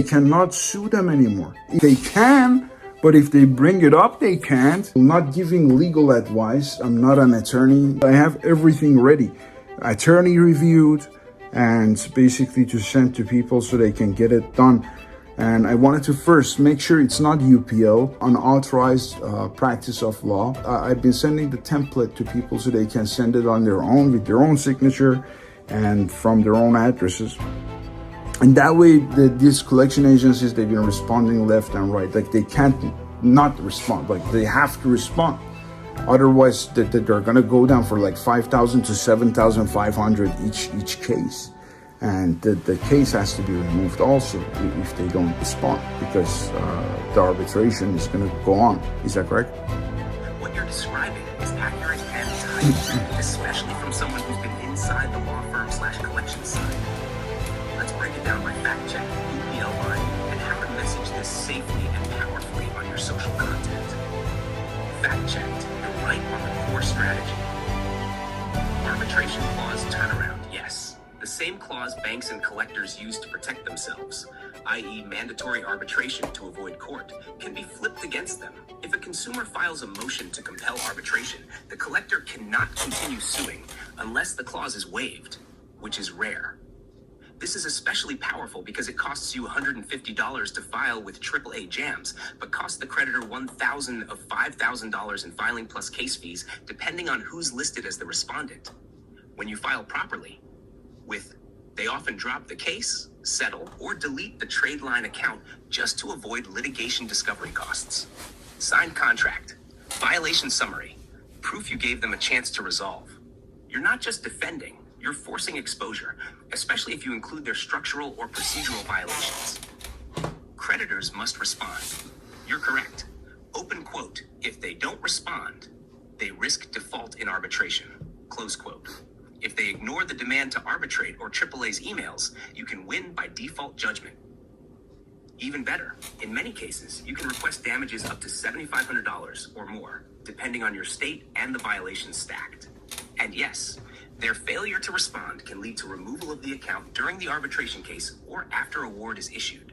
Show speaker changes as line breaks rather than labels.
cannot sue them anymore. They can, but if they bring it up, they can't. I'm not giving legal advice. I'm not an attorney. I have everything ready. Attorney reviewed and basically to send to people so they can get it done. And I wanted to first make sure it's not UPL, unauthorized practice of law. I've been sending the template to people so they can send it on their own with their own signature and from their own addresses. And that way, these collection agencies, they've been responding left and right. Like they can't not respond, like they have to respond. Otherwise, they're gonna go down for like 5,000 to 7,500 each case. And the case has to be removed also if they don't respond, because the arbitration is gonna go on. Is that correct?
What you're describing is accurate and timely, especially from someone who's been inside the law firm / collection side. Let's break it down by fact check, UPL line, and how to message this safely and powerfully on your social content. Fact checked, you're right on the core strategy. Arbitration clause turnaround, yes. The same clause banks and collectors use to protect themselves, i.e. mandatory arbitration to avoid court, can be flipped against them. If a consumer files a motion to compel arbitration, the collector cannot continue suing unless the clause is waived, which is rare. This is especially powerful because it costs you $150 to file with AAA jams, but costs the creditor $1,000 of $5,000 in filing plus case fees, depending on who's listed as the respondent. When you file properly, they often drop the case, settle, or delete the trade line account just to avoid litigation discovery costs. Signed contract, violation summary, proof you gave them a chance to resolve. You're not just defending, you're forcing exposure, especially if you include their structural or procedural violations. Creditors must respond. You're correct. Open quote, if they don't respond, they risk default in arbitration, close quote. If they ignore the demand to arbitrate or AAA's emails, you can win by default judgment. Even better, in many cases, you can request damages up to $7,500 or more, depending on your state and the violations stacked. And yes, their failure to respond can lead to removal of the account during the arbitration case or after award is issued.